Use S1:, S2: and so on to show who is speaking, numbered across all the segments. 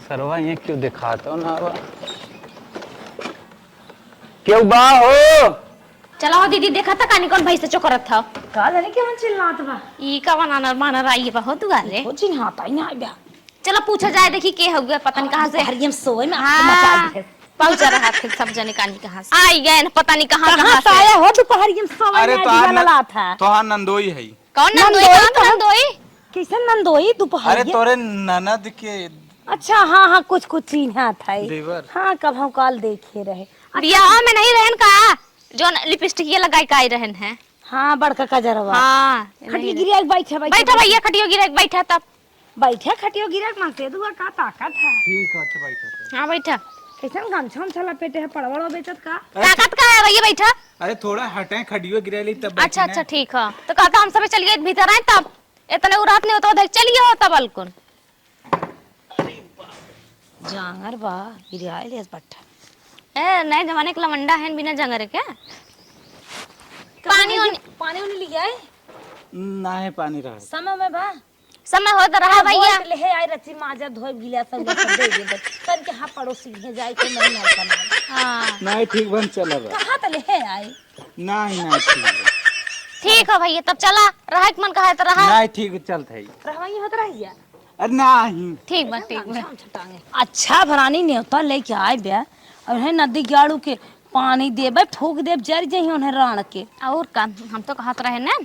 S1: सरवा ये क्यों दिखाता हो ना क्यों बा हो।
S2: चला हो दीदी देखा था कानी कौन भाई से चोकरत था
S3: का जाने के मन चिल्लात बा
S2: ई का बनाना माना आई बा हो दुआरे
S3: हो चिन्हाता ही ना बा।
S2: चला पूछा जाए देखी के हो गया पता नहीं कहां से
S3: हरियम सोए में
S2: हाँ।
S3: मचा दे
S2: पहुंचा रहा थे सब जने कानी कहां से आई गए न पता नहीं कहां
S3: कहां से आया हो दोपहरियम सोए
S4: अरे
S3: में
S4: तोहार
S3: दिया था
S4: तोहार नंदोई है।
S2: कौन नंदोई कौन नंदोई
S3: किसन नंदोई
S4: अरे
S3: दोपहरिया।
S4: तोरे ननद के
S3: अच्छा हाँ हाँ कुछ कुछ चिन्हा था
S4: देवर।
S3: हाँ कब हम कल देखे रहे।
S2: बियाह में नहीं रहन का जो लिपस्टिक ये लगाई का आई रहन है।
S3: हाँ बड़का कजरवा
S2: हां
S3: खटिया गिरिया बैठा
S2: बैठा भैया खटियो गिरे बैठा तब
S3: बैठा खटियो गिरा मन से दुआ का ताकत है।
S4: ठीक है बैठो।
S2: हां बैठा
S3: कैसन गमछम छला पेटे है पड़वड़ो बेचत का
S2: ताकत का है भैया बैठा।
S4: अरे थोड़ा हटे खड़ियो गिरेली तब
S2: अच्छा अच्छा ठीक है तो कहता हम सब चलिए भीतर आए तब इतने उरात नहीं होता देख चलिए होता बालकन
S3: जांगर बा गिरिया लेस बट्ठा
S2: ए नए जमाने के लमंडा है बिना जंगर क्या पानी
S3: पानी उन्हें लिया है
S4: ना है पानी रहा।
S3: समय में बा
S2: समय होता रहा भैया
S3: ले है आई रची माजा धोए गिला सब दे दे तन के हां पड़ोसी है जाए के नहीं ना करना।
S2: हां
S4: नहीं ठीक बन चला बा।
S3: कहां तले है आई
S4: नहीं ठीक है।
S2: ठीक है भैया तब चला रहा के मन कहा है तो रहा
S4: नहीं ठीक चलत है।
S3: रहवाई होत रहिया
S4: अरे नहीं
S2: ठीक बा ठीक बा
S3: अच्छा भरानी नेवता लेके आए बे और है नदी गाड़ू के पानी देबे फूक देब जर जही उन्हें राण के
S2: और का हम तो कहत रहे ना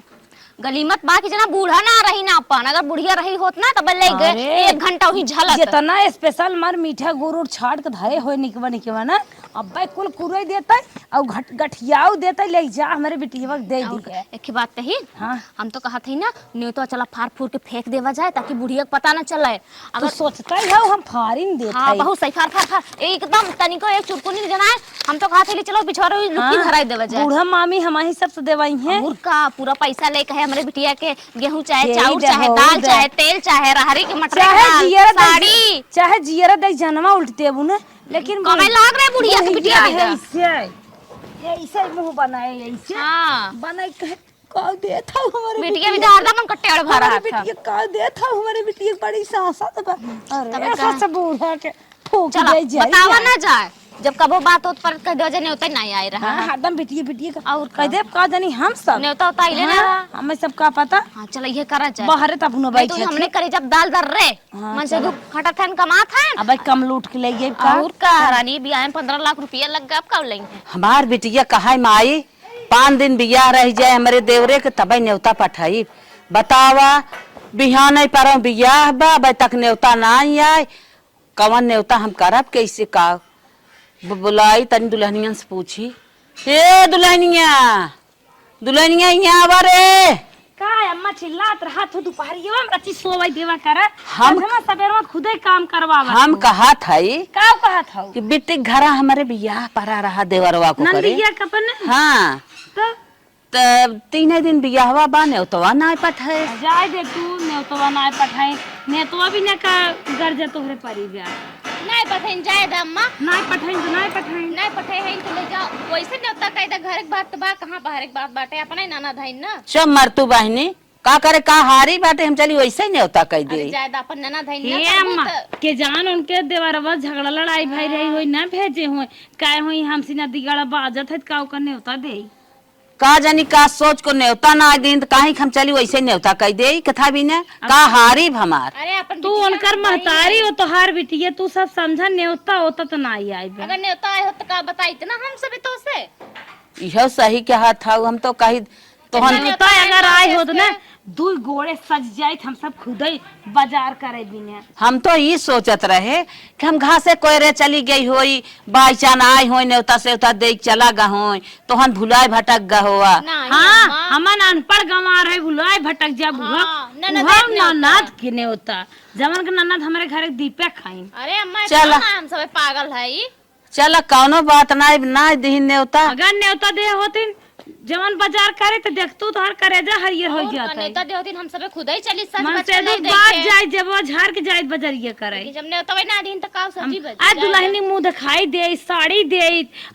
S2: गलीमत बा की जना बूढ़ा ना रही ना अपन अगर बुढ़िया रही होत ना तब ले गए
S3: अरे,
S2: 1 घंटा वही झलक
S3: जितना स्पेशल मार मीठा गुड़ छाड़ के धरे होए निकवा ना अब भाई कुल कुरई देता और गठियाऊ देता ले जा हमारे बिटिया दे दी है।
S2: एक ही बात कही
S3: हाँ
S2: हम तो कहा थी ना न्योतो चला फाड़ फूर के फेंक देवा जाए ताकि बुढ़िया को पता ना चले
S3: अगर सोचता ही है हम फारिन देता
S2: हाँ बहुत सही फाड़ फाड़ फाड़ एकदम तनिको एक चुटकुनी जनाए हम तो कहा थे चलो बिछोरा लुकी धराई देवा जाए
S3: बूढ़ा मामी हमारी सबसे देवाई है
S2: और का पूरा पैसा लेके है हमारे बिटिया के गेहूं चाहे
S3: यही
S2: चाउर
S3: दे,
S2: चाहे
S3: हो
S2: दाल
S3: दे।
S2: चाहे तेल चाहे रहरी के मटर
S3: चाहे जियरा
S2: साड़ी
S3: चाहे जियरा दे जनवा उल्टे बुने लेकिन
S2: कमे लाग रहे बुढ़िया के बिटिया भी दा।
S3: ऐसे ऐसे मुंह बनाए ऐसे
S2: हाँ
S3: बनाए कहे का देता हमारे
S2: बिटिया भी दा हरदम कट्टे और भरा
S3: हमारे
S2: था
S3: बिटिया का देता हमारे बिटिया बड़ी सांसा तो
S2: तब
S3: अरे ऐसा सब बूढ़ा के फूक
S2: चलो
S3: दे जाए
S2: बतावा ना जाए जब कबो बात होत पर कह दो जने उतै नहीं आए रहा
S3: हाँ हरदम बिटिया बिटिया का
S2: और
S3: कह दे का जानी हम सब
S2: न्योता उता आइले ना
S3: हमें सब का पता
S2: हां चलो ये करा जाए
S3: बाहर तब न
S2: नहीं
S3: बैठ
S2: तो हमने करे जब दाल दर रे मन से दुख खटा थन कमा था
S3: अब कम लूट के ले गए का
S2: और का रानी भी आए 15 लाख रुपया लग गया अब कब लेंगे
S5: हमार बिटिया कहा माई 5 दिन बियाह रह जाए हमारे देवरे के तब न्योता पठाई बतावा बिहान नहीं पारो बियाह बा अब तक न्योता ना आए कवन न्योता हम करब कैसे का बुलाई तनी दुल्हनियन से पूछी ए दुल्हनिया दुल्हनिया यहाँ आवा रे
S3: का अम्मा चिल्लात रहा तो दोपहरिया में रची सोवाई देवा करे
S5: हम
S3: सवेर में खुदे काम करवावा
S5: हम कहा थाई
S3: का कहा था
S5: कि बेटे घरा हमारे बियाह परा रहा देवरवा को करे
S3: नंदिया कपन
S5: हाँ
S3: तो
S5: तब 3 दिन बियाहवा बा न्योतवा ना पठाए
S3: जाए दे तू नेतवा ना पठाई नेतवा भी ने का गर्ज तोहरे परी जा
S2: नहीं पठैन जाए द अम्मा
S3: ना पठाई तो ना पठाई
S2: नहीं पठे है तो ले जाओ वैसे न्योता कह दे घर के बात बा कहां बाहर के बात बाटे अपने नाना धाइन ना
S5: सब मरतू बहनी का करे का हारी बाटे हम चली वैसे ही न्योता कह दे
S2: अरे जाए द अपन नाना धाइन
S3: हे
S2: ना
S3: अम्मा के जान उनके देवरवा झगड़ा लड़ाई भाई रही होई ना भेजे होई काय होई हमसी ना दिगाड़ा बाजत है का ओकर नेवता दे
S5: का जानी का सोच को न्योता ना दिन काहे हम चली वैसे न्योता कह दे कथा भी ने का हारी हमार
S2: अरे अपन
S3: तू उनकर महतारी हो तो हार बिटिया तू सब समझा नेवता होता तो ना ही आई
S2: अगर न्योता आए हो तो का बताई ना हम सब तो से
S5: यह सही के हाथ था हम तो कही तो हम
S3: नेवता अगर आए हो तो ना दू गोड़े सज जाए हम सब खुद ही बाजार करे बिने
S5: हम तो ये सोचत रहे कि हम घासे कोयरे चली गई होई बाईचान आई होई न्योता से उता देख चला गा होई तो हम भुलाए भटक गा हुआ
S3: हाँ हमन अनपढ़ गंवा रहे भुलाए भटक जा बुआ ननद के नेवता जमन के ननद हमारे घर के दीपे खाई
S2: अरे अम्मा
S5: चला।
S2: हम सब पागल है
S5: चल कौनो बात ना दीन न्योता
S3: अगर नेवता दे होती जवन बाजार करे तो देखतू तो हर करेजा हरियर हो जाता है।
S2: नेता देहतिन हम सबे खुद ही चली सच
S3: मन
S2: बच्चा
S3: से
S2: नहीं
S3: दो बात
S2: देखे
S3: जाए जब वो झाड़ के जाए बजरिया करे।
S2: जब नेता वे ना दिन त का सब्जी बच
S3: आज दुल्हनी मुंह दिखाई दे साड़ी दे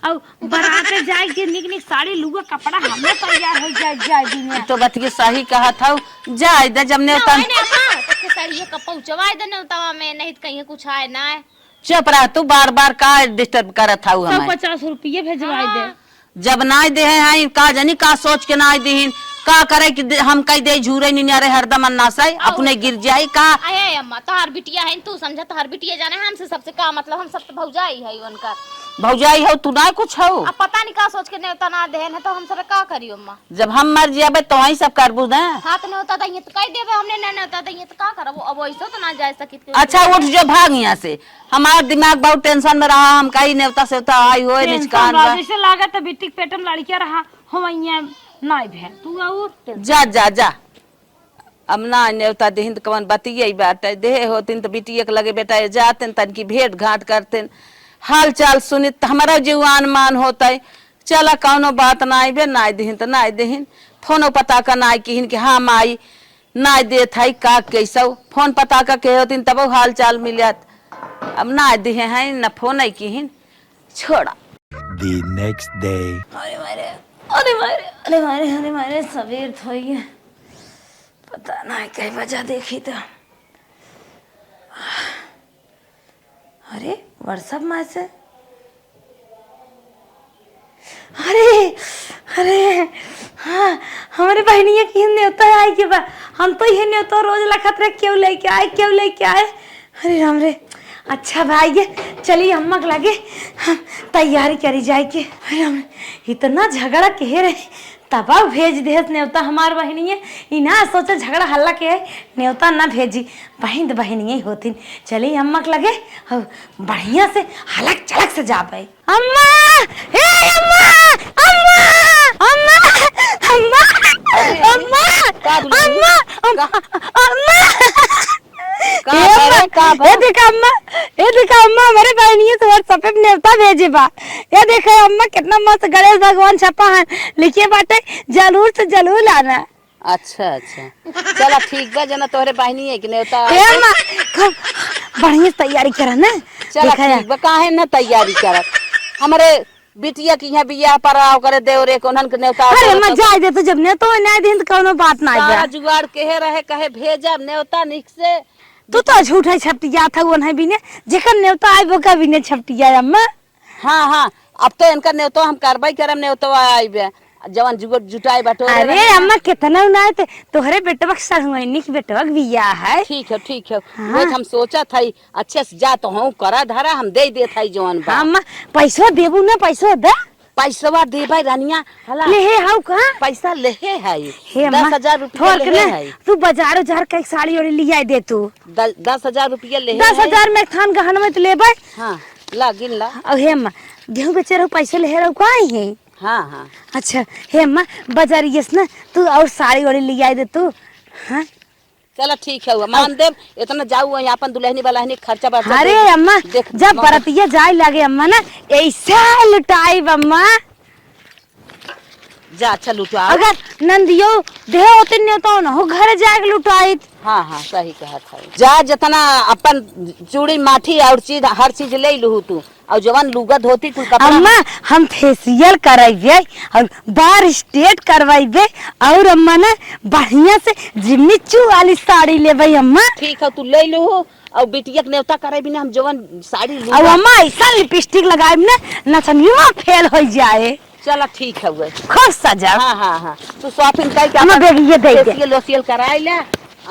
S3: और बाराते जाए के निक निक साड़ी लुगा कपड़ा हमें तैयार हो जाए दिन
S5: तो बतिए सही कहा था जाए दे जब नेवता
S2: नहीं अम्मा तक साड़ी का पहुंचवाए दे नेता में नहीं त कहीं कुछ आए ना है।
S5: चुप रह तू बार बार का डिस्टर्ब करत था हमें
S3: 150 रुपये भेजवाई दे।
S5: जब नाई दे हैं का जानी का सोच के नाई दीन का करे कि हम कह दे झूरे निनारे हरदम अन्ना से अपने गिर जाई का।
S2: आए अम्मा तोहार बिटिया है तू समझा तोहार बिटिया जाने हमसे सबसे का मतलब हम सब तो भौजाई है उनका
S5: भौजाई हो तू ना कुछ हो।
S2: अब पता नहीं का सोच के नेता ना दे है तो हम सब का करी अम्मा
S5: जब हम मर जाबे तो वही सब करबू ना।
S2: हाथ ने होता तो कह देबे हमने ना होता तो तो का करब अब ऐसे तो ना जा सकित।
S5: अच्छा उठ जो भाग यहाँ से हमारा दिमाग बहुत टेंशन में रहा हम कहीं नेवता सेवता आई हो निचकान बा।
S3: जैसे लागत बिटिक पेटम लड़किया रहा हम नाई भे तू और
S5: जा जा जा अब ना नेवता देहिन कवन बतिये बात दे होतिन तो बिटिया के लगे बेटा जाते तन की भेंट घाट करते हाल चाल सुनित हमारा जीवान मान होता है। चला कौनो बात ना आईबे ना देहिन तो ना देहिन फोनो पता का ना किहिन कि हाँ माई ना दे थाई का कैसो फोन पता का के होतिन तब हाल चाल मिलत अब ना देहे हैं न फोन आई किहिन छोड़ा।
S6: The next day.
S3: अरे मारे अरे मारे अरे मारे अरे मारे सवेर थोई पता ना कई वजह देखी तो अरे व्हाट्सएप में से अरे अरे हाँ हमारे बहनिया की न्योता आई के बा हम तो ये न्योता रोज लखत रहे क्यों लेके आए अरे राम रे अच्छा भाई ये चलिए अम्मा के लगे हम तैयारी करी जाए के। अरे राम रे इतना झगड़ा कहे रहे तबा भेज दे न्योता हमार बहनिया इना सोचा झगड़ा हल्ला के न्योता ना भेजी बहन तो बहनिया ही होती। चलिए अम्मा के लगे और बढ़िया से हलक चलक से जा पाए। अम्मा हे अम्मा अम्मा अम्मा अम्मा अम्मा अम्मा अम्मा ये देखा अम्मा हमारे बहनिया से व्हाट्सएप पे न्योता भेजे बा। ये देखो अम्मा कितना मस्त गणेश भगवान छपा है लिखिए बाटे जरूर से जरूर लाना।
S5: अच्छा अच्छा चला ठीक बा जना तोहरे बहनी है कि नेवता
S3: अम्मा खूब बढ़िया तैयारी करा ना।
S5: चला ठीक बा काहे ना तैयारी करत हमारे बिटिया की यहाँ बियाह पराव करे देवरे को उन्हन के नेवता।
S3: अरे अम्मा जाए दे तो जब ने तो ना दिन तो कोनो बात ना
S5: सारा
S3: है
S5: जुगाड़ कहे रहे कहे भेजा नेवता निक से
S3: तू तो झूठा छपटिया था वो नहीं बिने जेकर नेवता आए वो का बिने छपटिया अम्मा।
S5: हाँ हाँ अब तो इनका नेवता हम कार्रवाई करम नेवता आइबे जवान जुटाई बटो।
S3: अरे अम्मा कितना उनाए थे तोहरे बेटवा सगवैनी के बेटवा बियाह है।
S5: ठीक है वो हम सोचा था अच्छे से जा तो हूँ करा धरा हम दे था जवान बा।
S3: अम्मा पैसा देबू ना पैसा दे
S5: पैसा दे भाई रानिया हला
S3: ले हे हाउ का
S5: पैसा ले है
S3: हे अम्मा
S5: 10,000 रुपया ले है
S3: तू बाजार उजार का साड़ी और लिया दे तू
S5: 10,000 रुपया ले
S3: 10,000 में थान गहन में तो लेबै।
S5: हाँ ला गिन ला।
S3: और हे अम्मा गेहूं बेचे रहो पैसे ले रहो का है।
S5: हाँ हाँ
S3: अच्छा हे अम्मा बाजार यस ना तू और साड़ी और लिया दे तू। हाँ
S5: चलो ठीक है मान दे इतना जाऊ अपन दुल्हनी वाला खर्चा बढ़।
S3: अरे अम्मा जब बरतिया जाए लगे अम्मा ना ऐसा लुटाई अम्मा
S5: जा अच्छा लुटा
S3: अगर नंदियो दे होते नहीं तो ना हो घर जाके लुटाई।
S5: हाँ हाँ सही कहा था जा जितना अपन चूड़ी माठी और चीज हर चीज ले लू तू और जवान लुगा धोती तू कपड़ा।
S3: अम्मा हम फेशियल कराइबे और बार स्ट्रेट करवाइबे और अम्मा ना बढ़िया से जिम्मीचू वाली साड़ी लेबै अम्मा।
S5: ठीक है तू ले लू और बिटिया के नेवता करे बिना हम जवान साड़ी लू
S3: और अम्मा ऐसा लिपस्टिक लगाइब ना नचनिया फेल हो जाए।
S5: चला ठीक है वो
S3: खूब सजा।
S5: हाँ हाँ हाँ तू शॉपिंग करके
S3: अम्मा बेग ये दे दे
S5: फेशियल लोशियल कराई ले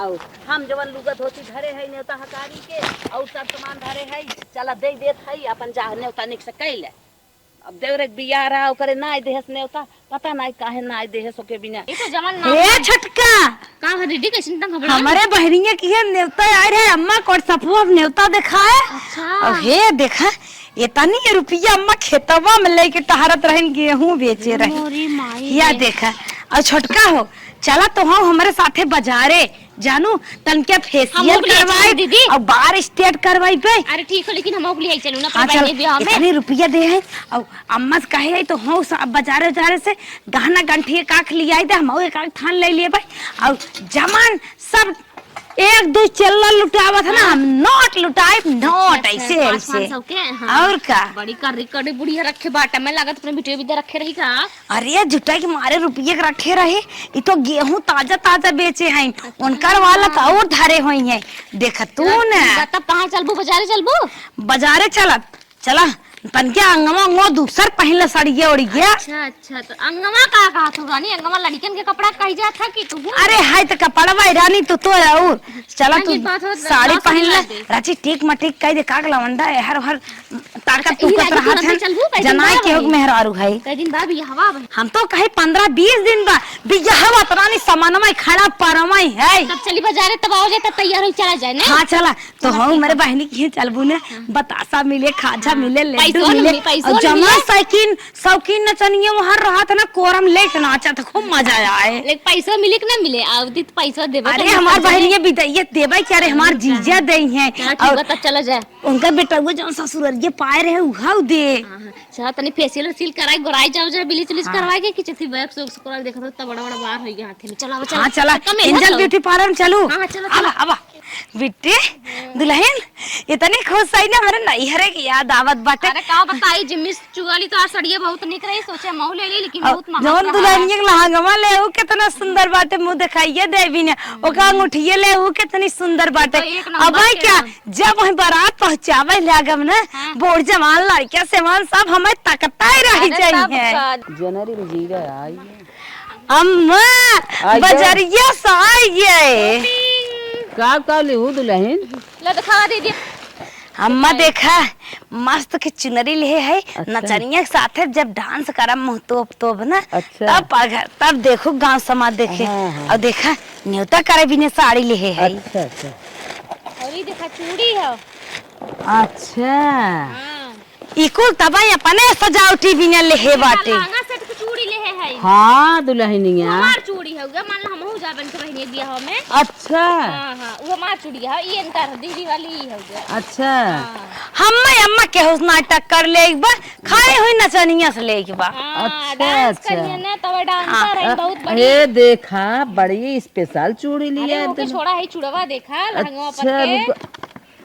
S5: और हम जवन लुगा धोती धरे है नेवता हकारी के और सब सामान धरे है चला दे देत है अपन जा नेवता निक से कैले। अब देवरे बियाह रहा ओकरे ना देहस नेवता पता ना काहे ना देहस ओके बिना
S2: ये तो जमन ना
S3: ए छटका
S2: का रेडी कैसे तक घबरा
S3: हमारे बहनिया की है नेवता आए रहे अम्मा कोट सपुआ नेवता दिखाए।
S2: अच्छा
S3: और हे देखा इतनी रुपया अम्मा खेतवा में लेके टहरत रहन गेहूं बेचे रहे
S2: मोरी माई
S3: या देखा और छोटका हो चला तो हम हमारे साथे बाजारे जानू तनके
S2: हम
S3: फेशियल
S2: लोग ले
S3: करवाई
S2: चलो दीदी।
S3: और बार स्ट्रेट करवाई पे।
S2: अरे ठीक है, लेकिन हम लोग ले चलू ना
S3: हाँ
S2: अपने
S3: चल,
S2: बहन ब्याह में।
S3: इतने रुपया दे है और अम्मा से कहे है तो हम बाजारे उजारे से गहना गंठी काख लिया है, हम एक आख थान ले लिए भाई। और जमान सब एक दो चल्ला लुटावा था ना, हम नोट लुटाए नोट ऐसे ऐसे। और का
S2: बड़ी कर कड़ी बुढ़िया रखे बाटा में लागत अपने बिटिया भी रखे रही का।
S3: अरे जुटाई के मारे रुपये के रखे रहे, ये तो गेहूं ताजा ताजा बेचे हैं, उनकर वाला का और धरे हुई है। देख तू न
S2: तब कहाँ चलबू, बाजारे चलबू?
S3: बाजारे चलत चला तनके अंगमा वो दूसर पहले सड़िए उड़ गया।
S2: अच्छा तो अंगमा का कहा तू रानी, अंगमा लड़कियन के कपड़ा कही जात था कि तू?
S3: अरे हाय तो कपड़ा भाई रानी तो और चला तू
S2: ये बात हो,
S3: साड़ी
S2: ना
S3: पहन ले
S2: समझ दे।
S3: राची टिक मटिक कह दे काग लवंडा है हर हर ताकत तू
S2: ई
S3: कत
S2: राजी
S3: रहा
S2: तुरंत
S3: है
S2: चलबू, कैसे
S3: जनाई के
S2: बाबा
S3: होग मेहरारू है।
S2: कई दिन बाद भी हवा भाई।
S3: हम तो कहे 15-20 दिन बा बियाहवा तरानी सामानमा खड़ा परमाई है।
S2: तब चली बाजारे, तब आओ जाए, तब तैयार हो चला जाए ना।
S3: हाँ चला तो हम मेरे बहनी की चलबू ने बतासा मिले, खाजा मिले, लड्डू
S2: पैसो
S3: मिले
S2: मिले, पैसो
S3: और जमा
S2: मिले।
S3: शौकीन शौकीन नचनिया वहाँ रहा था ना कोरम लेके नाचा था, खूब मजा आया।
S2: लेकिन पैसा मिले कि ना मिले, आवती तो पैसा देबे।
S3: अरे हमार बहनिया विदैया देवे क्या रे, हमार जीजा दे हैं
S2: और तब चला जाए।
S3: उनका बेटा वो जो ससुररिये पाए रहे उहाउ दे।
S2: चला तनी फेशियल सील कराई, गोराई जाओ जाए, बिलीच उलीच करवाए के कि चथी बैक सोक्स करा देखा तो तब बड़ा बड़ा बार हो गया हाथ में। चला चला।
S3: हाँ चला एंजल ब्यूटी पार्लर में चलू।
S2: हाँ, चलो,
S3: आवा आवा बिट्टी दुल्हन इतनी खुश है ना, हमारे नैहरे की याद आवत बाटे।
S2: अरे का बताई जिम्मी चुगाली तो सड़िया बहुत निक रही, सोचे महू ले ली लेकिन बहुत महंगा
S3: जौन दुल्हनिया के लहंगवा ले ऊ कितना सुंदर बाटे, मुंह दिखाइए देवी ने ओका अंगूठिए ले ऊ कितनी सुंदर बाटे।
S2: तो एक नंबर
S3: अब भाई
S2: के
S3: क्या जब हम बारात पहुंचावे लागम ना, बूढ़ जवान लड़किया सेवान सब हमें तकता ही रही चाहिए।
S5: जनवरी में जीरा आई
S3: अम्मा
S5: आइए।
S3: बजरिया से आइए।
S5: का लेहू दुल्हन?
S2: ले दिखा दीदी।
S3: अम्मा देखा मस्त के चुनरी ले है। नचनिया के साथे जब डांस करम मुंह तोप ना,
S5: अच्छा।
S3: तब देखो गांव समाज देखे।
S5: हाँ।
S3: और देखा न्योता करे भी ने साड़ी ले है।
S5: अच्छा अच्छा
S2: और ये देखा चूड़ी है।
S5: अच्छा
S2: हां
S3: इकुल तबाई अपने सजावटी भी ने ले है बाटे।
S2: लहंगा सेट के चूड़ी ले है।
S5: हाँ दुल्हनिया।
S2: हमार चूड़ी है, मान ला हमहू जाबन के बहनी बियाह में।
S5: अच्छा
S2: हां वो हमार चूड़ी है, ये इनका दीदी वाली ही है।
S5: अच्छा
S3: अम्मा के हुस नाटक कर ले एक बार, खाए हुई नचनिया से ले एक बार।
S2: हां
S5: अच्छा,
S2: डांस
S5: अच्छा।
S2: करिए ना, तब डांसर है बहुत बड़ी।
S5: ये देखा बड़ी स्पेशल चूड़ी
S2: अरे
S5: लिया
S2: ओके छोड़ा है चूड़वा देखा लहंगा पर
S5: अच्छा
S2: के।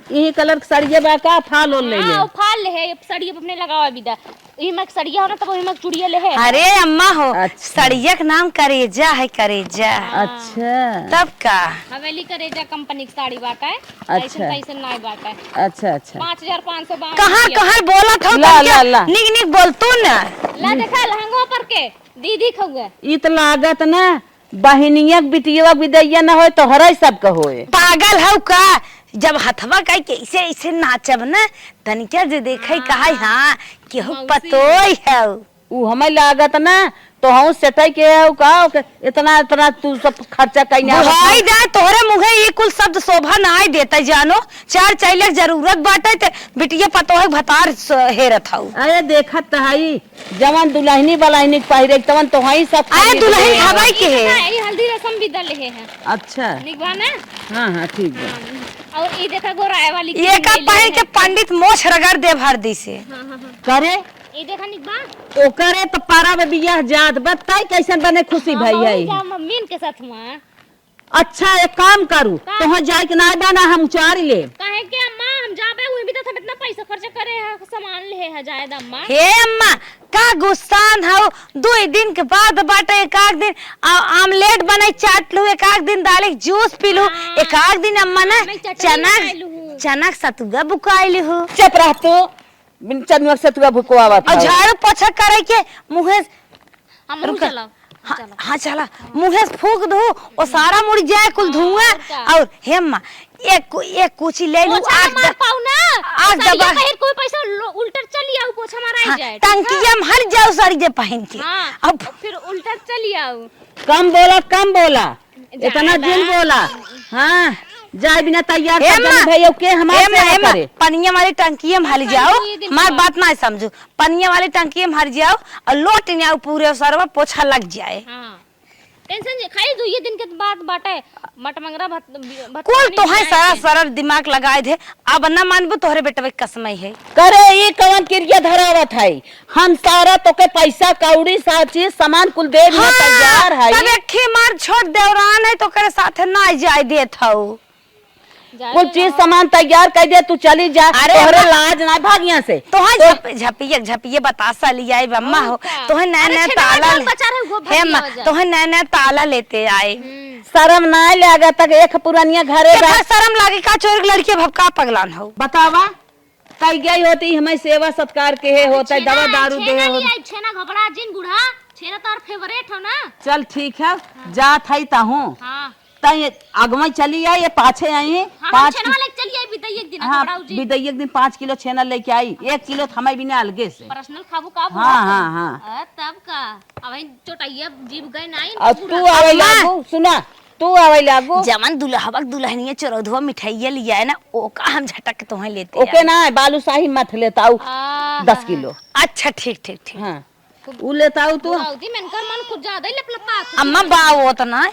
S5: यही कलर के साड़िया बा का फाल ले ले।
S2: हां फाल ले है, सड़िया अपने लगावा विदा। ई में सड़िया हो ना तब ई में चूड़िया ले है।
S3: अरे अम्मा हो
S5: अच्छा।
S3: सड़िया के नाम करेजा है, करेजा।
S5: अच्छा
S3: तब का
S2: हवेली करेजा कंपनी की साड़ी बाटा है।
S5: अच्छा।
S2: ऐसे नहीं बाटा है।
S5: अच्छा अच्छा
S2: 5552
S3: कहाँ बोला था
S5: ला।
S3: निक निक बोलतू ना।
S2: ला देखा लहंगा पर के दीदी खौगे।
S5: इ त लागत ना बहिनिया बिटिया विदैया न होए तो हरे सब का होए।
S3: पागल हौ का, जब हथवा का कैसे ऐसे नाचब ना तनिका जे देखे कहा हाँ केहू पतोई है।
S5: उ हमें लागत ना तो हम सेटई के का इतना इतना तू सब खर्चा कइना।
S3: भाई दे तोरे मुहे ये कुल शब्द शोभा ना आई देता जानो, चार चैले जरूरत बाटे ते बिटिया पतोह भतार हेरत हौ।
S5: अरे देखत हई जवान दुल्हनी बलाइनी पहिरे तवन तो हई सब
S3: आए दुल्हन हवाई के है।
S2: ये हल्दी रसम भी दले है।
S5: अच्छा
S2: निकवा ना।
S5: हाँ हाँ ठीक है।
S2: और ये देखा गोराए वाली की
S3: ये का
S2: ले
S3: पहन
S2: है।
S3: के पंडित मोछ रगड़ दे भर दी से।
S2: हाँ।
S5: करे
S2: ये देखा निकवा।
S5: ओकरे तो पारा में बियाह जात बताई कैसन बने खुशी भई है।
S2: क्या मम्मी के साथ हुआ।
S5: अच्छा एक काम करू तो जाए के ना दाना हम उचार ले।
S2: काहे के अम्मा हम जाबे हुए भी तो हम इतना पैसा खर्च करे है, सामान ले है जायद अम्मा।
S3: हे अम्मा का गुस्सान हौ, 2 दिन के बाद बाटे। एक आध दिन आमलेट बनाई चाट लू, एक आध दिन दाल जूस पी लू, एक आध दिन अम्मा ना
S2: मैं चटनी
S3: चना
S2: खाई लूं।
S3: चना सतुआ बुकाई हूँ
S5: चुप रह तू बिन चनवा से तू भुकवावत
S3: और झाड़ू पोछा करे के मुहे
S2: हम
S3: रुक।
S2: चला।
S3: हाँ चला मुहे से फूक दो और सारा मुड़ जाए कुल धुआं। और हे अम्मा एक कुची ले लू
S2: पोछा
S3: आग
S2: मार पाऊ ना।
S3: आग
S2: सड़िया
S3: दबा
S2: कहीं कोई पैसा उल्टा चली आऊ, पोछा मारा जाए।
S3: टंकिया में हर जाओ साड़ी जे पहन के।
S2: हां
S3: अब
S2: फिर उल्टा चली आऊ।
S5: कम बोला इतना दिन बोला। हाँ जाए बिना तैयार कर
S3: एम्मा,
S5: देने भैया के हमारे सेवा
S3: एम्मा,
S5: करे।
S3: पनिया वाली टंकी में हल जाओ, मार बात ना समझो। पनिया वाली टंकी में हल जाओ और लोट ने पूरे सरवा पोछा लग जाए।
S2: हां टेंशन खाई दो ये दिन के बाद बाटे मट मंगरा भत
S3: कुल तो है सारा सरल दिमाग लगाए थे अब ना मानबो तोहरे बेटवे कसमई है
S5: करे ये कवन क्रिया धरावत है हम सारा तो के पैसा कौड़ी सब चीज सामान कुल दे दिया तैयार है
S3: तब एक मार छोड़ देवरान है तो करे साथे ना जाय देत हऊ
S5: कुल चीज सामान तैयार कर दे तू चली जा तोहरे लाज ना भागिया से
S3: तो है झपिए बतासा लिया बम्मा हो तो है नया ताला हे मां तो है नया ताला लेते आए
S5: शर्म ना लगा तक एक पुरानिया घरे
S3: बा शर्म लागे का चोर लड़के भपका पगलान हो
S5: बतावा कई गई होती हमें सेवा सत्कार के है होता है दवा दारू दे
S2: छेना घबरा जिन बूढ़ा छेना तार फेवरेट हो ना।
S5: चल ठीक है जा थई ता हूं
S2: हां
S5: तई अगमई चली आई ये पाछे आई है
S2: हां
S5: 5
S2: छेना लेके चली आई बितई एक दिन
S5: हाँ
S2: घबराऊ जी
S5: बिदई एक दिन 5 किलो छेना लेके आई 1 किलो थमाई बिना अलगे से
S2: पर्सनल खाबू का
S5: हाँ
S2: तब का अब चोटाइया जीव गए नहीं
S5: अब तू आवे लागू सुना तू आवे लागू
S3: जमन दुल्हबक दुल्हनिया चरौधवा मिठाइया लिया है ना ओका हम झटक तो है लेते
S5: ओके ना बालूशाही मत लेताऊ 10 किलो
S3: अच्छा ठीक
S5: हाँ उ लेताऊ तू
S2: औदी मनकर मन खुद ज्यादा ही लपलपा
S3: अम्मा बाव तो ना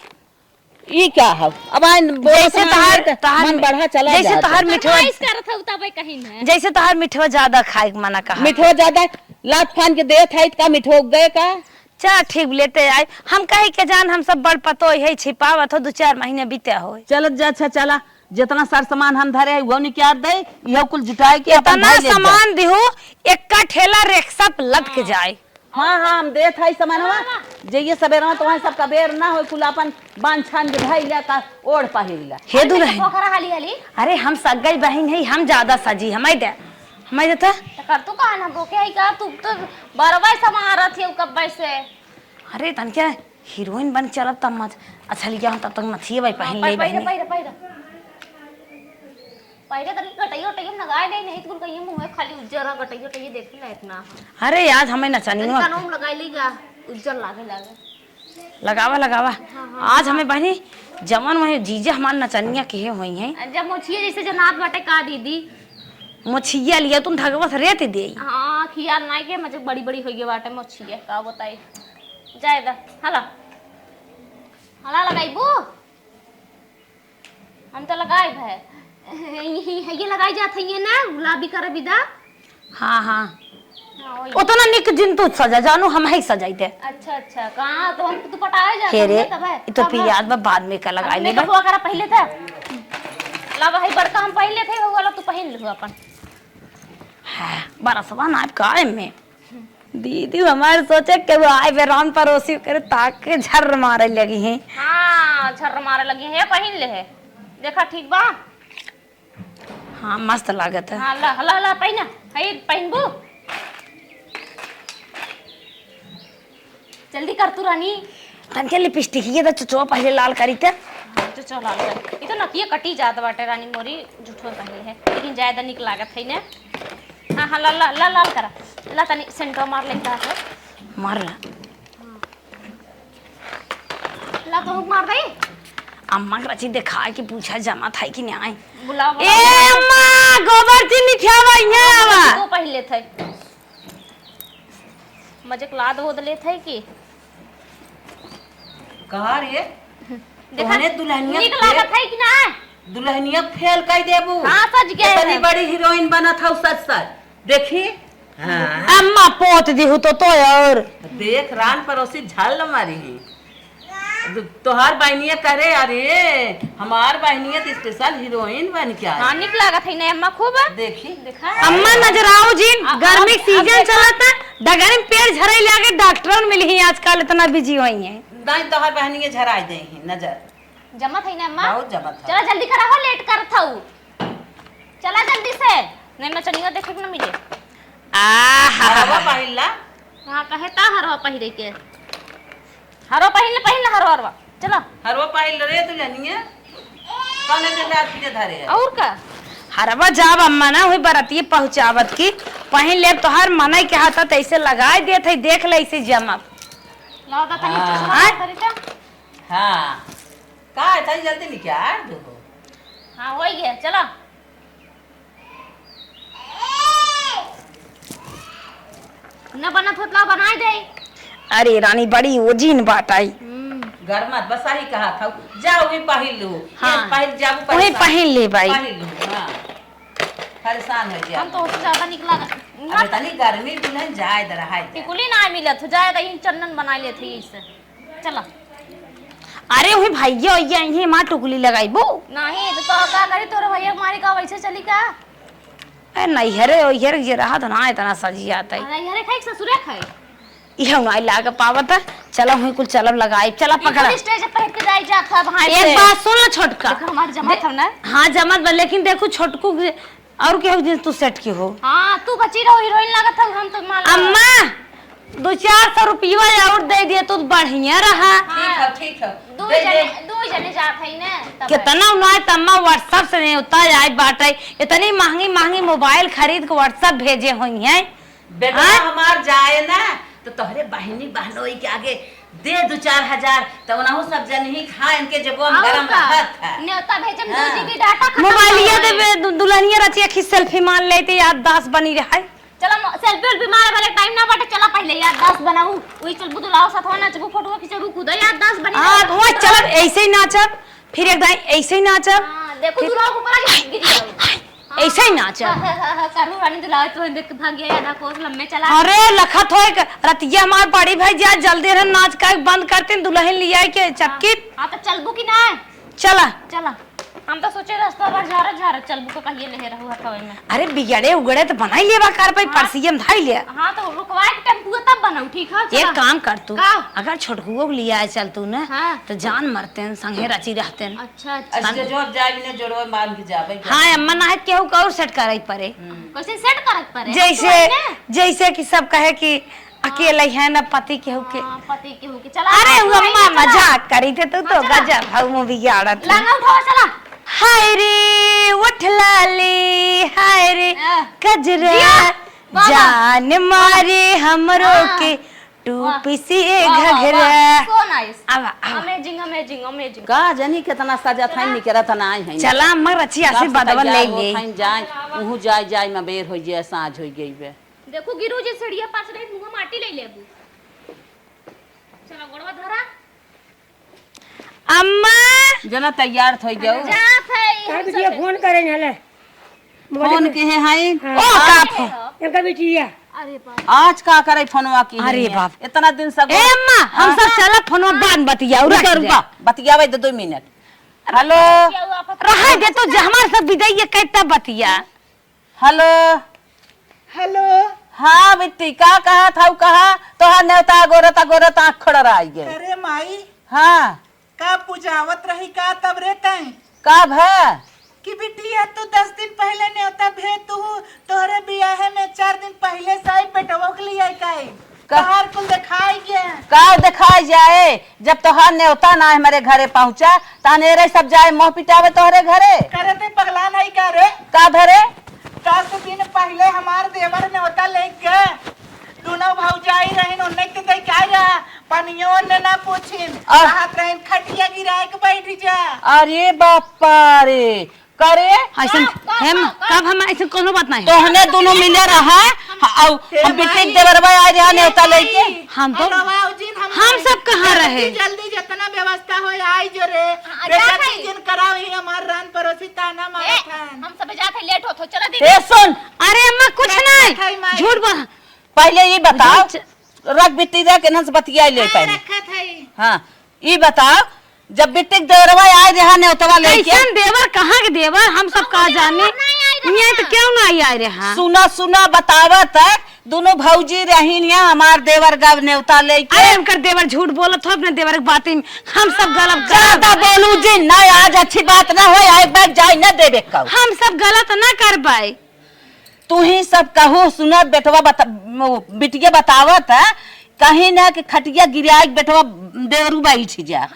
S5: ई क्या है अब
S3: जैसे तहार
S5: मन बढ़ा चला
S3: जैसे तहार मिठवा
S2: इस करत हउ तब कहीं है
S3: जैसे तहार मिठवा ज्यादा खाए के मना कहा
S5: मिठो ज्यादा लात फान के देत है का मिठो गए का
S3: चल ठीक लेते आए हम कहे के जान हम सब बड़ पतो है छिपावत हो 2-4 महीने बीते हो
S5: चल जा अच्छा चला जितना सार सामान हम धरे है वो निकाल दे यह कुल जुटाए के अपन
S3: इतना सामान दिहो एक का ठेला रिक्शा पे लद के जाए
S5: हाँ हम देत है सामानवा जइए सवेरा तो वहां सब कबेर ना हो कुल अपन बांध छान के भाई ला का ओढ़ पहिला
S3: हे दुल्हन
S2: पोखरा हाली हाली
S3: अरे हम सगाई बहन है हम ज्यादा सजी हमारे देता
S2: कर तू का ना रोके आई का तू तो बरवाई समारा थी कब से
S3: अरे तन क्या हीरोइन बन चलत तब मत अच्छा लिया हम तब तक मथिए भाई पहन ले बहन
S2: पहले तक गटइयो टइयो लगाए नहीं तो कहीं मुंह खाली उज्जर गटइयो टइयो देख ले इतना
S3: अरे आज हमें नचनी हो
S2: कानून लगाई लीगा उज्जर लागे
S3: लगावा आज हमें बहनी जमन में जीजे हमार नचनिया के हुई हैं
S2: जब मोछिए जैसे जनात बाटे का दीदी
S3: मोछिया लिया तुम ठगवत रेत दे
S2: हां खियाल नहीं के मुझे बड़ी बड़ी होई बाटे मोछिए का बताई जाए दा हला लगाईबू हम तो लगाए भाई ये लगाई जात है ना गुलाबी कर विदा
S3: हाँ उतना निक जिन तू सजा जानू हम ही सजाई दे
S2: अच्छा कहां तो हम तो पटाए जाते
S3: खेरे
S2: तब है
S3: तो फिर याद में बाद में का लगाई ले
S2: मेकअप वगैरह पहले था ला भाई बड़का हम पहले थे वो वाला तू पहन ले अपन
S3: है बड़ा सवान आप का में दीदी हमारे सोचे के वो आए बेरान पड़ोसी करे ताके झर मारे लगी हैं
S2: हां झर मारे लगी है पहन ले है देखा ठीक बा
S3: हाँ मस्त लागत है
S2: हां ला पहना है पहनबू जल्दी कर तू रानी
S3: तन के लिपस्टिक ये तो चचो पहले लाल करी थे
S2: तो चल लाल कर ई तो नकिए कटी जात बाटे रानी मोरी झूठो पहले है लेकिन ज्यादा निक लागत है ना हां लाल करा ला तनी सेंटर मार लेता है
S3: मार
S2: ला तो मार दे
S3: अम्मा के रची देखा के पूछा जमा था कि नहीं आई
S2: बुलाओ
S3: ए अम्मा गोबर चीनी खावा यहाँ आवा
S2: तो पहले थे मजे लाद हो दले थे कि
S5: कहा रे
S2: देखा
S5: दुल्हनिया
S2: निक लागत है कि ना
S5: दुल्हनिया फेल कर देबू
S2: हां सज गए
S5: इतनी बड़ी हीरोइन बना था सच देखी
S3: अम्मा पोत दी हो तो और
S5: देख रान पड़ोसी झाल मारी तोहार बहनिया करे अरे हमार बहनिया तो स्पेशल हीरोइन बन के आई
S2: हां निक लागत है ना अम्मा खूब
S5: देखी
S2: देखा
S3: अम्मा नजर आओ जी गर्मी सीजन चलता डगर में पेड़ झरे लागे डॉक्टर मिली है आजकल इतना बिजी हुई है
S5: नहीं तोहार बहनिया झराई दे नजर
S2: जमत है ना अम्मा
S5: बहुत जमत है
S2: चला जल्दी करा हो लेट कर था चला जल्दी से नहीं मैं चनिया देखे के ना मिले
S5: हरवा पहिला
S2: हां कहता हरवा पहिरे के हरवा पहिन हरवा चलो
S5: हरवा पहिल रे दुल्हनिया कौन के रात के धरे है
S2: और का
S3: हरवा जाब अम्मा ना हुई बरतिए पहुंचावत की पहन ले तो हर मनाई के हाथ ऐसे लगाए देत है देख ले ऐसे जमा
S2: लाओ दा तनी चश्मा तरीका
S5: हां का है जल्दी निकाल दो
S2: हां हो गया चलो न बनत होतला बनाई दे
S3: अरे रानी बड़ी ओजीन बात आई
S5: घर मत बस ही कहा था जाओ भी पहन लो।
S3: हाँ।
S5: ये पहन जाओ
S3: वही पहन ले भाई।
S5: पहन लो। हाँ परेशान हो
S2: हम तो
S5: जाए।
S2: उससे ज्यादा निकला
S5: अबे तनी गर्मी भी नहीं जाए दर हाय दे।
S2: टिकुली ना मिलत हो जाए तो चंदन बना ले थे इससे चला।
S3: अरे वही भैया भैया यही माँ टुकली लगाई बो।
S2: नहीं तो का करी तोरे भैया मारी का वैसे चली का।
S3: अरे नहीं हरे यार ये रहा तो ना इतना सजी आता है।
S2: अरे यार खाई ससुरे खाई
S3: यह ना लाग पावत चलो हुई कुल चलब लगाई चला पकड़ा।
S2: स्टेज पर के जाई जा था भाई
S3: एक बात सुन लो छोटका।
S2: देखो हमारे जमा था ना।
S3: हाँ जमत बा लेकिन देखो छोटकू और क्या दिन तू सेट की हो।
S2: हां तू बची रहो हीरोइन लागत था हम तो मान
S3: अम्मा 200-400 रुपया और दे दिए तो बढ़िया रहा।
S5: ठीक है।
S2: दो जने जात है ना
S3: कितना उन्हें तम्मा व्हाट्सएप से नहीं होता जाए बाटे इतनी महंगी महंगी मोबाइल खरीद के व्हाट्सएप भेजे हुई हैं।
S5: बेटा हमार जाए ना तो तोहरे बहनी बहनोई के आगे दे 2-4 हजार तो उनहु सब जन ही खाए इनके जब हम गरम रहत है।
S2: न्योता भेजम 2 GB डाटा खत्म
S3: मोबाइलिया दे दुल्हनिया रचिया खी सेल्फी मान लेते याददाश्त बनी रहा।
S2: चलो सेल्फी वेल्फी मारे वाले टाइम ना बाटे चला पहले याददाश्त बनाऊ वही चल बुदुलाओ साथ होना चबू फोटो खींचबू खुद याददाश्त बनी।
S3: हां वो चल ऐसे ही नाचब फिर एक दाई ऐसे ही नाचब।
S2: हां देखो दुलाओ को ऊपर आ गिर जाओ
S3: ऐसे ही नाचब।
S2: करू रानी दुलाओ तो देख भाग गया आधा कोस लम्बे चला।
S3: अरे लखत होए रतिया हमार बड़ी भाई जा जल्दी रे नाच का बंद करते दुल्हन लिया के चपकी।
S2: हां तो चलबू कि ना
S3: चला
S2: चला हम तो सोचे रास्ता पर जा रहा चलबू को कहिए ले रहू हथवे में।
S3: अरे बिगड़े उगड़े तो बनाई लेवा कर भाई परसियम धाई ले।
S2: हां तो रुकवा के टेम्पू तब बनाऊ ठीक है।
S3: एक काम कर तू
S2: का?
S3: अगर छोटकुओ लिया है चल तू ना
S2: हाँ।
S3: तो जान मरते हैं संगे रची रहते हैं।
S2: अच्छा अच्छा
S5: अच्छा जो जाए ने जोड़ो मान के जाबे।
S3: हाँ अम्मा ना केहू और सेट करे पड़े
S2: कैसे सेट करत पड़े
S3: जैसे कि सब कहे कि अकेले है ना पति केहू के।
S2: हां पति के हो के चला।
S3: अरे वो अम्मा मजाक करी थे तू तो गजब भाव में बिगाड़त।
S2: लांगा उठाओ चला।
S3: हाय रे उठ लाली हाय रे कजरा जान मारे हमरो के टूपी सी घघरा।
S2: सो नाइस
S3: अब
S2: अमेजिंग अमेजिंग अमेजिंग।
S5: का जानी कितना सजा थाई नहीं करत ना आई है।
S3: चला अम्मा रचिया से बदवन ले ले।
S5: थाई जाए उहु जाए में बेर हो जाए साँझ हो गई बे।
S2: देखो गिरू जे सड़िया पास रे मुंह माटी ले लेबू। चलो गोड़वा धरा
S3: अम्मा
S5: जना तैयार थई जाओ।
S2: जा भाई
S7: फोन करे हले
S5: फोन के है हाय
S3: ओ काफ
S7: इनका बिटिया
S2: अरे बाप
S5: आज का करे फोनवा की।
S3: अरे बाप।
S5: इतना दिन सब
S3: ए अम्मा हम सब चला फोनवा बांध बतियाऊ रख
S5: रुका बतियावे दे 2 मिनट। हेलो
S3: रहा दे तो हमार सब विदाई कहता बतिया।
S5: हेलो
S4: हेलो
S5: हाँ बिट्टी का कहा था कहा तो हाँ नेवता गोरता आँख खड़ा रह गए।
S4: अरे माई
S5: हाँ
S4: का पूजावत रही का तब रे तई
S5: कब है
S4: कि बिटिया तू 10 दिन पहले न्योता भेज तू तोहरे बियाह में 4 दिन पहले से आई पेटवा के लिए काई कहार कुल दिखाई गया
S5: का दिखाई जाए जब तोहार न्योता ना हमारे घरे पहुँचा तानेरे सब जाए मोह पिटावे तोहरे घरे
S4: करते पगला नहीं का रे
S5: का भरे
S4: 10 दिन पहले हमार देवर न्योता ले गए दोनों भौजाई रहन उन्ने के दे क्या जा पनियों ने ना पूछिन हाथ रहन खटिया गिराए के बैठ जा।
S5: अरे बापा रे करे
S3: ऐसन हम कब हम ऐसे कोनो बात नहीं
S5: तो हने दोनों मिले रहा और हम बिट्टी देवरवा आ रहा न्योता लेके।
S3: हम तो
S4: नवाउद्दीन
S3: हम सब कहाँ रहे
S4: जल्दी जितना व्यवस्था हो आई जो रे बेटा तीन कराओ ही हमार रान पड़ोसी ताना मारा था
S2: हम सब जाते लेट होतो चला दी।
S5: ए सुन
S3: अरे अम्मा कुछ नहीं झूठ बोल
S5: पहले ये बताओ रख बिट्टी दे के नस बतिया ले पहले।
S4: रखा था
S5: हाँ ये बताओ जब बिट्टी देवरवा आए रहा न्योता लेके
S3: ऐसन देवर कहाँ के देवर हम सब कहाँ जाने ये तो क्यों ना आई रहा।
S5: सुना बतावत है दोनों भौजी रहीनिया हमार देवर गव न्योता लेके।
S3: अरे उनकर देवर झूठ बोलत हो अपने देवर की बात हम सब गलत
S5: ज्यादा बोलू जी ना आज अच्छी बात ना हो आए बैठ जाए न देवे कहो
S3: हम सब गलत ना कर पाए।
S5: तू ही सब कहो सुना बेटवा बिटिया बतावत है कहीं ना कि खटिया गिराए बेटवा देवरू बैठ जा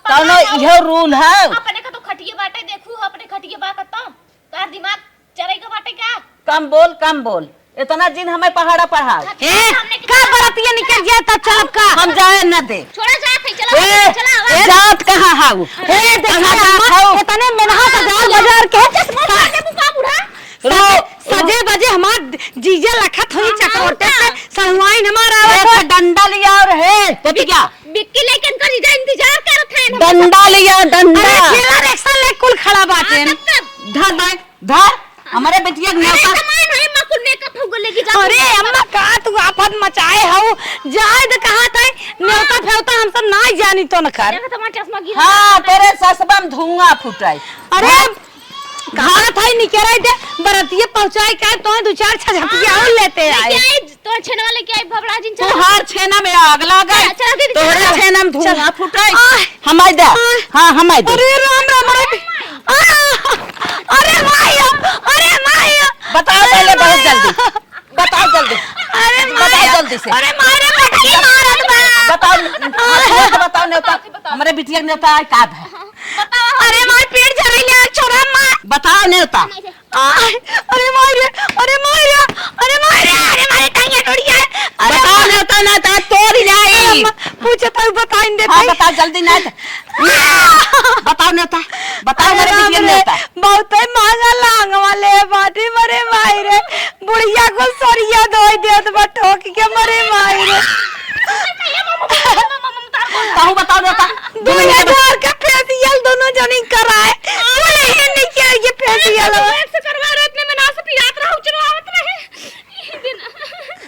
S5: कौनो यह रूल है।
S2: अपने का तो खटिए बाटे देखू अपने खटिए बा कतो तार दिमाग चरेगा बाटे क्या।
S5: कम बोल इतना जिन हमें पहाड़ा पढ़ा
S3: का बरतिया निकल जाए तब चलब का
S5: हम जाए न दे
S2: छोड़ा जाते चला चला
S5: जात कहाँ हाउ
S3: ए देखा इतने मेहनत बाजार के
S2: चश्मा मार दे मुका बुढ़ा
S3: सजे बजे हमार जीजा लखत हुई चकोटे से सहुआइन हमारा
S5: डंडा लिया और है तो क्या
S2: बिक्की लेकिन कर इंतजार कर
S5: डंडा लिया डंडा।
S3: ठेला रिक्शा ले कुल खड़ा बाटे।
S5: धर भाई धर हमारे बेटिया के न्योता।
S3: अरे अम्मा का तू आफत मचाए हो जाए तो कहा था न्योता फेवता हम सब ना जानी तो न कर।
S5: हाँ तोरे ससबा में धुआं फुटाई।
S3: अरे कहा था निकराई दे बरतिये पहुंचाई का तो दो चार छजपिया और लेते आए।
S2: तो छेना वाले क्या भबड़ा जिन
S5: तू हर छेना में आग लगा
S2: चला दीदी,
S5: तोरे
S2: चला।
S5: छेना में धुआं फुटाई।
S3: आय।
S5: हमाय दे हाँ हमाय दे।
S3: अरे राम राम अरे माया अरे माया
S5: बताओ पहले बहुत जल्दी बताओ जल्दी
S3: अरे
S5: बताओ जल्दी से।
S3: अरे मारे बेटी मारत बा।
S5: बताओ न्योता हमारे बिटिया के न्योता का है।
S3: अरे मार पेट जराइले छोड़ा मार।
S5: बताओ न्योता।
S3: अरे मारे अरे मारे अरे मारे अरे मारे टांगे टूट गया।
S5: बताओ न्योता ना ता तोड़ी नहीं।
S3: पूछे तो बताइन दे।
S5: हाँ बताओ जल्दी ना बताओ न्योता बताओ हमारे बिटिया के न्योता।
S3: बहुत महंगा लांग वाले बाटी मरे मायरे बुढ़िया को सरिया दवाई देत बा ठोक के मरे मायरे।
S5: कहूँ बताओ न्योता।
S3: 2000 का फेशियल दोनों जनी कराए। नहीं नहीं क्या ये फेशियल
S2: से करवा रहे इतने में ना से पियात रहा चलवावत रहे दिन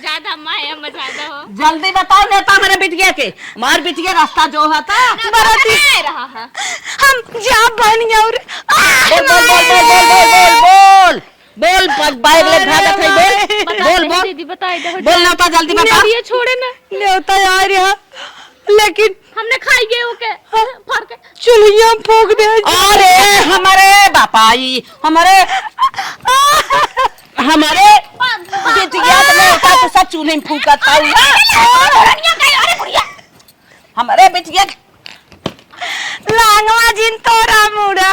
S2: ज्यादा माया मजा दो हो।
S5: जल्दी बताओ न्योता हमारे बिटिया के। हमारे बिटिया रास्ता जो होता
S3: बराती
S2: रहा है
S3: हम जा बन गया और
S5: बोल बोल बोल बोल बोल बोल बोल बाइक ले भागत है बोल बोल
S2: दीदी बताई दो
S5: बोल न्योता जल्दी बता।
S2: ये छोड़े ना
S3: न्योता आ रहा लेकिन
S2: हमने खाई गए ओके फाड़ के
S3: चुलिया फूक दे।
S5: अरे हमारे बापाई हमारे हमारे बिटिया में होता तो सब चूल्हे में फूका था। हमारे बिटिया
S3: लांगवा जिन तोरा मुड़ा।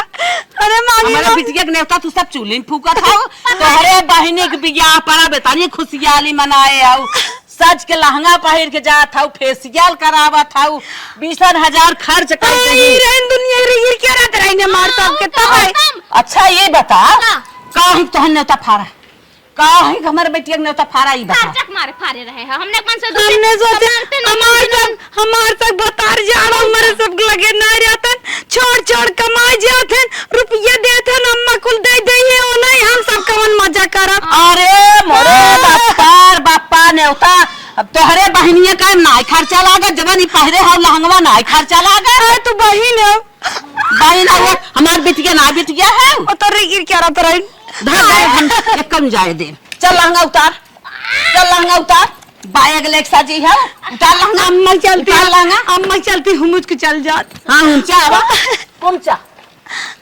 S3: अरे मांगी
S5: हमारे बिटिया के नेता तू सब चूल्हे में फूका था। तो हरे बहिनी के बियाह पड़ा बेतानी खुशियाली मनाए आओ सज के लहंगा पहिर के जात था फेशियल करावा था 20,000 खर्च कर
S3: दुनिया गिर के रहत रही ने मार सब के तब।
S5: अच्छा ये बता काहे तो नेता फारा काहे हमारे बेटिया के नेता फारा ही बता।
S2: चक मारे फाड़े रहे हैं हमने कौन से
S3: हमने सोचे हमार तक बतार जाड़ा हमारे सब लगे ना रहतन छोड़ छोड़ कमाए जातन रुपया देतन अम्मा कुल दे दे ओ नहीं हम सब कवन मजा करब।
S5: अरे मोरे बाप्पा नेता अब तोहरे बहनिया का नाई खर्चा लागा जवानी पहरे हो लहंगवा नाई खर्चा लागा।
S3: तू बहिन है
S5: बहन है हमार बिटिया ना बिटिया है
S3: ओ तो रे गिर के रहत रही।
S5: हम एक कम जाए दे। चल लहंगा उतार बायग लेक साजी है उतार लहंगा।
S3: अम्मा चलती
S5: उतार लहंगा।
S3: अम्मा चलती हम मुझ के चल जात।
S5: हाँ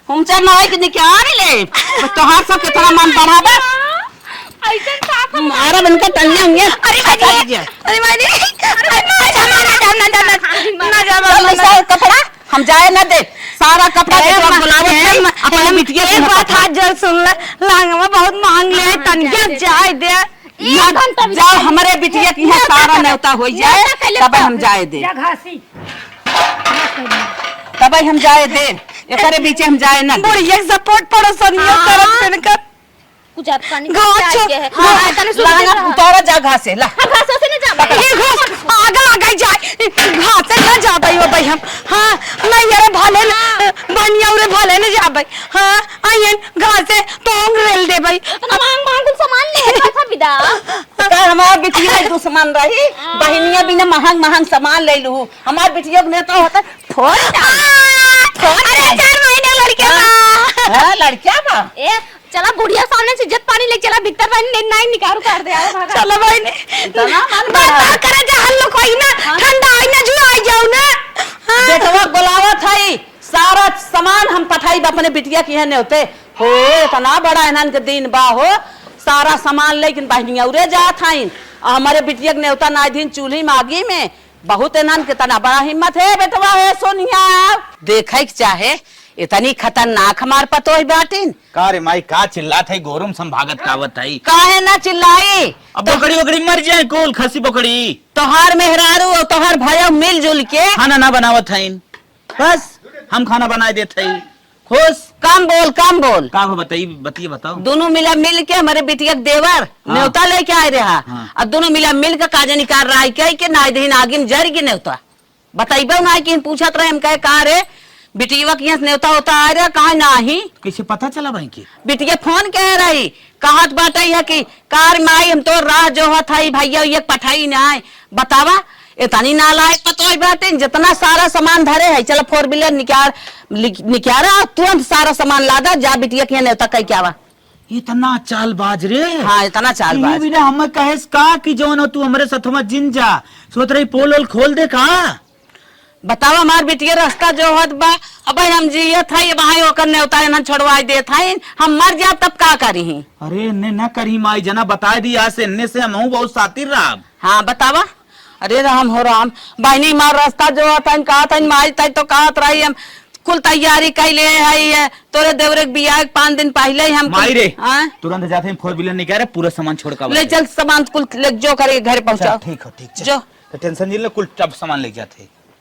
S5: हुमचा नाई के निकाल ले तोहार सब के थोड़ा मन बढ़ावे
S2: ऐसे साफ
S5: मारा बनकर टन्ने होंगे।
S3: अरे मारी ना जा
S5: कपड़ा हम जाए न दे सारा कपड़ा बुलावे अपने बिटिया
S3: एक बात हाथ जल सुन ले लांगवा बहुत मांग ले तनिया जाए दे
S5: जाओ हमारे बिटिया की यहाँ सारा न्योता हो जाए तब हम जाए दे तब हम जाए दे एकरे बीचे हम जाए न
S3: बुढ़िया सपोर्ट पड़ो सनिया करत पेन कर
S2: कुजात पानी
S3: घास
S2: के है हां तने सुन
S5: लहंगा उतारा जा घास से ला
S2: घास से न जा
S3: ये घास आगे आगे जाए घास से न जाबई हो भाई हम। हां मैं यारे भले बनिया रे भले न जाबई। हां आयन घास से तोंग रेल दे भाई
S2: मांग मांग कुल सामान ले था विदा
S5: का हमार बिटिया दुश्मन रही बहनिया बिना महंग सामान ले लू हमार बिटिया के नेता होता फोन
S3: अरे 4 महीने लड़के
S5: हां लड़किया बा
S2: ए चला बुढ़िया सामने से इज्जत पानी ले चला भीतर पानी नहीं निकारू कर दे यार भागा
S3: चलो भाई ने
S5: इतना मन
S3: बात करे जा हल्लो कोई ना ठंडा आई ना जुआ आई जाऊ ना।
S5: बेटवा बुलावा थाई सारा सामान हम पठाई अपने बिटिया की है ने होते हो इतना बड़ा इन्हन के दिन बा हो सारा सामान लेकिन बहनिया उरे जा थाइन हमारे बिटिया के नेवता ना दिन चूल्ही मागी में बहुत इन्हन के तना बड़ा हिम्मत है बेटवा है सोनिया देखे के चाहे इतनी खतरनाक हमार पतो ही बाटिन
S1: का रे माई का चिल्लात है गोरुम संभागत कावत है
S5: काहे ना चिल्लाई।
S1: अब बकरी मर जाए कोल खसी बकरी
S5: तोहार मेहरारू और तोहार भाई मिलजुल के
S1: खाना ना बनावत है बस हम खाना बनाए देते है खुश
S5: कम बोल
S1: का बताइए बताओ
S5: दोनों मिल के हमारे बिटिया के देवर न्योता लेके आए रहा
S1: हाँ।
S5: अब दोनों मिल के काजे निकाल रहा है कह के ना दिन आगे में जर के न्योता बताइबे ना कि पूछत रहे हम कहे का रे बिटिया के यहाँ न्योता होता आ रहा कहा नाही।
S1: कैसे पता चला भाई की?
S5: बिटिया फोन कह रही कहत बाटे है कि कार माई हम तो राह जो हई भैया ये पठाई ना आए बतावा इतनी नालायक पतोई बाटे जितना सारा सामान धरे है चलो 4 व्हीलर निकारा तुरंत सारा सामान लादा जा बिटिया के यहाँ न्योता कह क्या वा।
S1: इतना चालबाज रे।
S5: हाँ इतना चालबाज।
S1: बिना हम कहेस का कि जौन हो तू हमरे सथवा जिन जा सोच रही पोल ओल खोल दे का।
S5: बतावा हमार बिटिया रास्ता जो होत बा अब हम जियत है वहां होकर न्योता न छोड़वाई देत है हम मर जा तब का करी।
S1: अरे इन्ने न करी माई जना बता दी आज से इन्ने से हम बहुत सातिर रहा।
S5: हाँ बतावा। अरे राम हो राम बहनी मार रास्ता जो होता कहा था माई तय तो कहत रही हम कुल तैयारी कैले है तोरे देवरे के बियाह 5 दिन पहले ही हम
S1: माई रे
S5: हाँ?
S1: तुरंत जाते हैं 4 व्हीलर निकाले पूरा सामान छोड़ कर
S5: ले चल सामान कुल जो करे घर पहुंचाओ।
S1: ठीक हो ठीक
S5: जो
S1: टेंशन नहीं ले कुल सब सामान ले जाते।